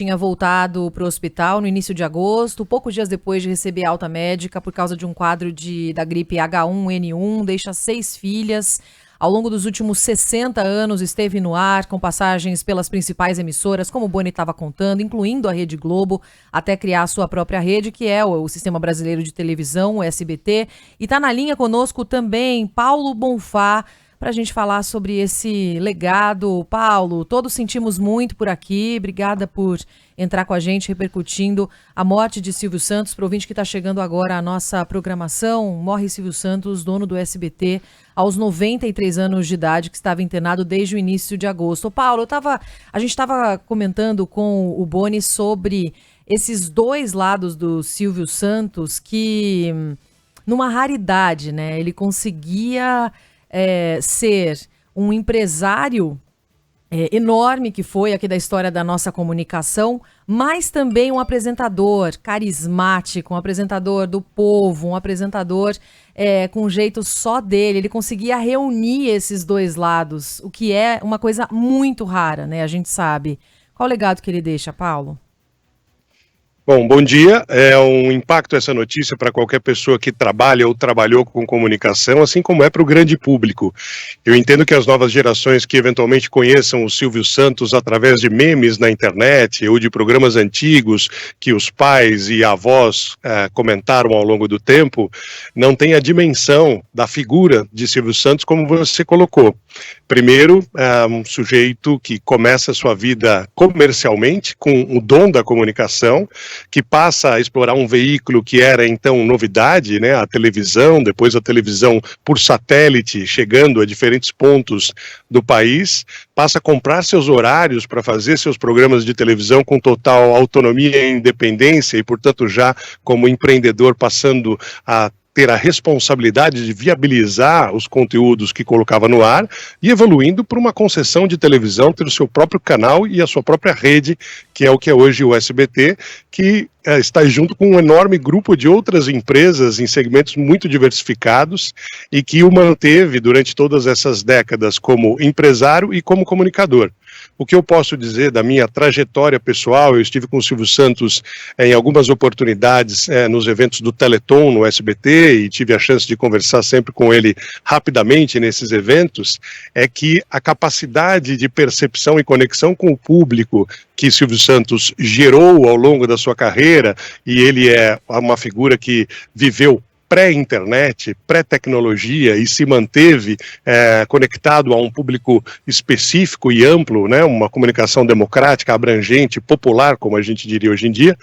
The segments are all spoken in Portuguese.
Tinha voltado para o hospital no início de agosto, poucos dias depois de receber alta médica por causa de um quadro da gripe H1N1, deixa 6 filhas. Ao longo dos últimos 60 anos esteve no ar, com passagens pelas principais emissoras, como o Boni estava contando, incluindo a Rede Globo, até criar a sua própria rede, que é o Sistema Brasileiro de Televisão, o SBT. E está na linha conosco também Paulo Bonfá, para a gente falar sobre esse legado. Paulo, todos sentimos muito por aqui. Obrigada por entrar com a gente, repercutindo a morte de Silvio Santos. Para o ouvinte que está chegando agora à nossa programação, morre Silvio Santos, dono do SBT, aos 93 anos de idade, que estava internado desde o início de agosto. Ô, Paulo, a gente estava comentando com o Boni sobre esses dois lados do Silvio Santos que, numa raridade, né, ele conseguia ser um empresário enorme, que foi aqui da história da nossa comunicação, mas também um apresentador carismático, um apresentador do povo, um apresentador com um jeito só dele. Ele conseguia reunir esses dois lados, o que é uma coisa muito rara, né? A gente sabe. Qual o legado que ele deixa, Paulo? Bom dia. É um impacto essa notícia para qualquer pessoa que trabalha ou trabalhou com comunicação, assim como é para o grande público. Eu entendo que as novas gerações que eventualmente conheçam o Silvio Santos através de memes na internet ou de programas antigos que os pais e avós comentaram ao longo do tempo, não têm a dimensão da figura de Silvio Santos como você colocou. Primeiro, um sujeito que começa a sua vida comercialmente, com o dom da comunicação, que passa a explorar um veículo que era então novidade, né, a televisão, depois a televisão por satélite, chegando a diferentes pontos do país, passa a comprar seus horários para fazer seus programas de televisão com total autonomia e independência e, portanto, já como empreendedor passando a ter a responsabilidade de viabilizar os conteúdos que colocava no ar e evoluindo para uma concessão de televisão, ter o seu próprio canal e a sua própria rede, que é o que é hoje o SBT, que está junto com um enorme grupo de outras empresas em segmentos muito diversificados e que o manteve durante todas essas décadas como empresário e como comunicador. O que eu posso dizer da minha trajetória pessoal, eu estive com o Silvio Santos em algumas oportunidades nos eventos do Teleton no SBT e tive a chance de conversar sempre com ele rapidamente nesses eventos, é que a capacidade de percepção e conexão com o público que Silvio Santos gerou ao longo da sua carreira, e ele é uma figura que viveu pré-internet, pré-tecnologia e se manteve conectado a um público específico e amplo, né, uma comunicação democrática, abrangente, popular, como a gente diria hoje em dia,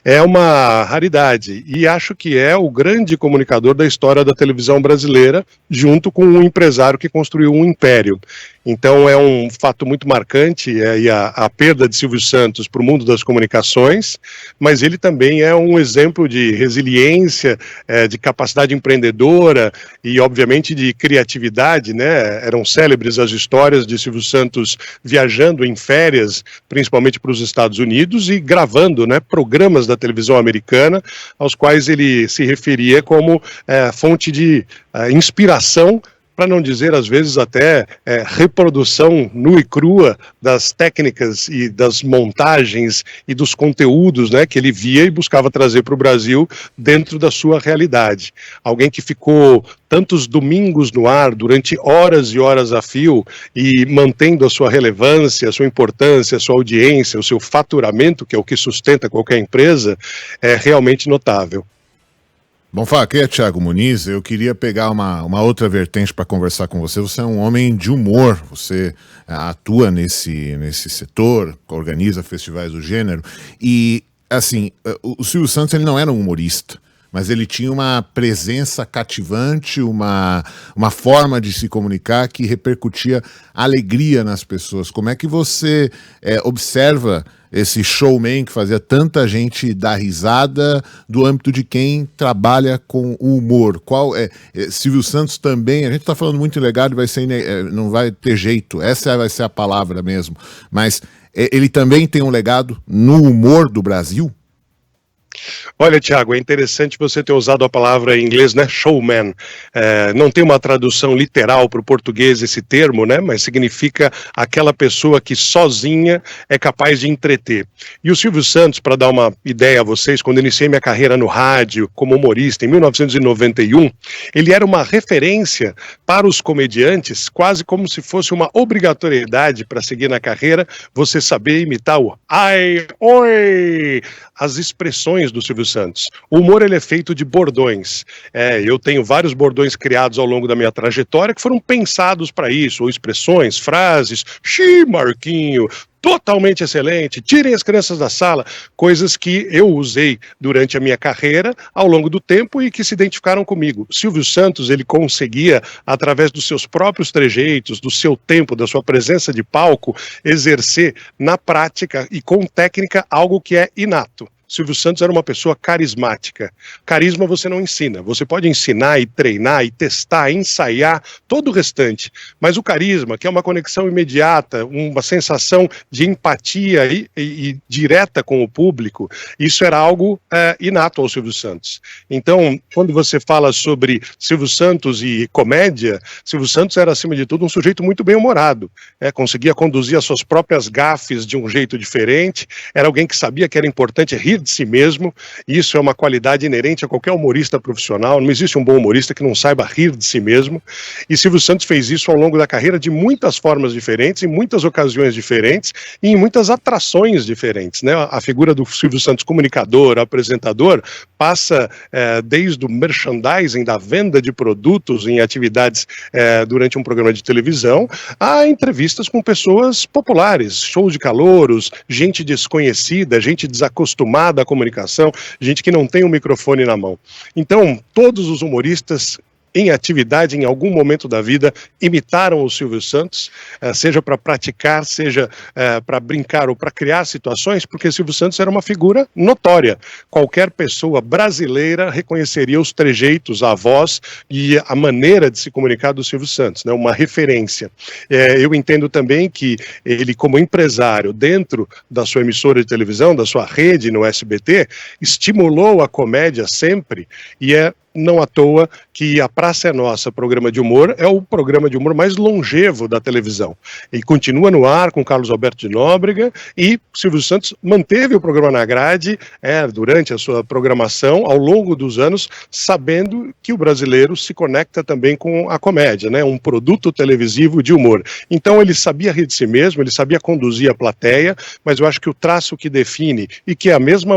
é uma raridade. E acho que é o grande comunicador da história da televisão brasileira, junto com um empresário que construiu um império. Então é um fato muito marcante a perda de Silvio Santos para o mundo das comunicações, mas ele também é um exemplo de resiliência, de capacidade empreendedora e obviamente de criatividade, né? Eram célebres as histórias de Silvio Santos viajando em férias, principalmente para os Estados Unidos e gravando, né, programas da televisão americana, aos quais ele se referia como fonte de inspiração, para não dizer, às vezes, até reprodução nua e crua das técnicas e das montagens e dos conteúdos, né, que ele via e buscava trazer para o Brasil dentro da sua realidade. Alguém que ficou tantos domingos no ar, durante horas e horas a fio, e mantendo a sua relevância, a sua importância, a sua audiência, o seu faturamento, que é o que sustenta qualquer empresa, é realmente notável. Bom, aqui é Thiago Muniz. Eu queria pegar uma outra vertente para conversar com você. Você é um homem de humor, você atua nesse setor, organiza festivais do gênero, e assim, o Silvio Santos ele não era um humorista, mas ele tinha uma presença cativante, uma forma de se comunicar que repercutia alegria nas pessoas. Como é que você observa esse showman que fazia tanta gente dar risada do âmbito de quem trabalha com o humor? Qual Silvio Santos também, a gente está falando muito em legado, não vai ter jeito, essa vai ser a palavra mesmo, mas ele também tem um legado no humor do Brasil? Olha, Thiago, é interessante você ter usado a palavra em inglês, né, showman. Não tem uma tradução literal para o português esse termo, né, mas significa aquela pessoa que sozinha é capaz de entreter. E o Silvio Santos, para dar uma ideia a vocês, quando iniciei minha carreira no rádio como humorista em 1991, ele era uma referência para os comediantes, quase como se fosse uma obrigatoriedade para seguir na carreira, você saber imitar o ai, oi, as expressões do Silvio Santos. O humor, ele é feito de bordões. Eu tenho vários bordões criados ao longo da minha trajetória que foram pensados para isso, ou expressões, frases, Marquinho, totalmente excelente, tirem as crianças da sala, coisas que eu usei durante a minha carreira ao longo do tempo e que se identificaram comigo. Silvio Santos, ele conseguia, através dos seus próprios trejeitos, do seu tempo, da sua presença de palco, exercer na prática e com técnica algo que é inato. Silvio Santos era uma pessoa carismática. Carisma você não ensina. Você pode ensinar e treinar e testar, ensaiar todo o restante. Mas o carisma, que é uma conexão imediata, uma sensação de empatia e direta com o público, isso era algo inato ao Silvio Santos. Então, quando você fala sobre Silvio Santos e comédia, Silvio Santos era, acima de tudo, um sujeito muito bem-humorado. Conseguia conduzir as suas próprias gafes de um jeito diferente. Era alguém que sabia que era importante rir de si mesmo. Isso é uma qualidade inerente a qualquer humorista profissional. Não existe um bom humorista que não saiba rir de si mesmo. E Silvio Santos fez isso ao longo da carreira de muitas formas diferentes, em muitas ocasiões diferentes e em muitas atrações diferentes, né? A figura do Silvio Santos comunicador, apresentador, passa desde o merchandising, da venda de produtos em atividades durante um programa de televisão, a entrevistas com pessoas populares, shows de calouros, gente desconhecida, gente desacostumada à comunicação, gente que não tem um microfone na mão. Então, todos os humoristas em atividade, em algum momento da vida, imitaram o Silvio Santos, seja para praticar, seja para brincar ou para criar situações, porque Silvio Santos era uma figura notória. Qualquer pessoa brasileira reconheceria os trejeitos, a voz e a maneira de se comunicar do Silvio Santos, né? Uma referência. Eu entendo também que ele, como empresário, dentro da sua emissora de televisão, da sua rede no SBT, estimulou a comédia sempre, e não à toa que a Praça é Nossa, programa de humor, é o programa de humor mais longevo da televisão. E continua no ar com Carlos Alberto de Nóbrega, e Silvio Santos manteve o programa na grade durante a sua programação, ao longo dos anos, sabendo que o brasileiro se conecta também com a comédia, né? Um produto televisivo de humor. Então ele sabia rir de si mesmo, ele sabia conduzir a plateia, mas eu acho que o traço que define, e que é a mesma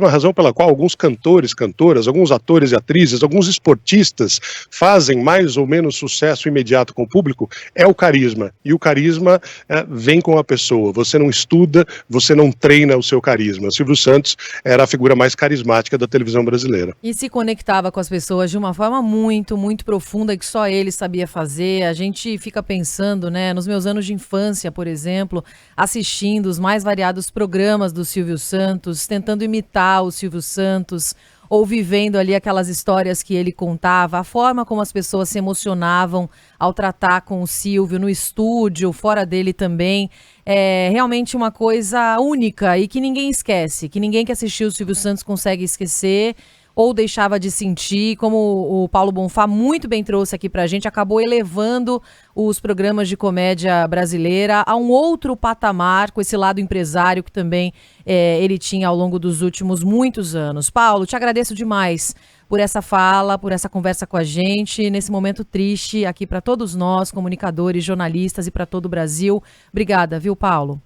razão pela qual alguns cantores, cantoras, alguns atores e atrizes, alguns esportistas fazem mais ou menos sucesso imediato com o público, é o carisma. E o carisma vem com a pessoa. Você não estuda, você não treina o seu carisma. Silvio Santos era a figura mais carismática da televisão brasileira. E se conectava com as pessoas de uma forma muito, muito profunda, que só ele sabia fazer. A gente fica pensando, né, nos meus anos de infância, por exemplo, assistindo os mais variados programas do Silvio Santos, tentando imitar o Silvio Santos, ou vivendo ali aquelas histórias que ele contava, a forma como as pessoas se emocionavam ao tratar com o Silvio no estúdio, fora dele também. É realmente uma coisa única e que ninguém esquece, que ninguém que assistiu o Silvio Santos consegue esquecer ou deixava de sentir, como o Paulo Bonfá muito bem trouxe aqui pra gente, acabou elevando os programas de comédia brasileira a um outro patamar, com esse lado empresário que também ele tinha ao longo dos últimos muitos anos. Paulo, te agradeço demais por essa fala, por essa conversa com a gente, nesse momento triste aqui para todos nós, comunicadores, jornalistas e para todo o Brasil. Obrigada, viu, Paulo?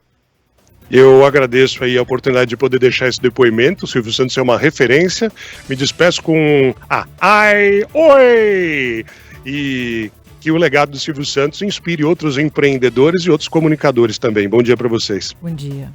Eu agradeço aí a oportunidade de poder deixar esse depoimento. O Silvio Santos é uma referência. Me despeço com ai, oi! E que o legado do Silvio Santos inspire outros empreendedores e outros comunicadores também. Bom dia para vocês. Bom dia.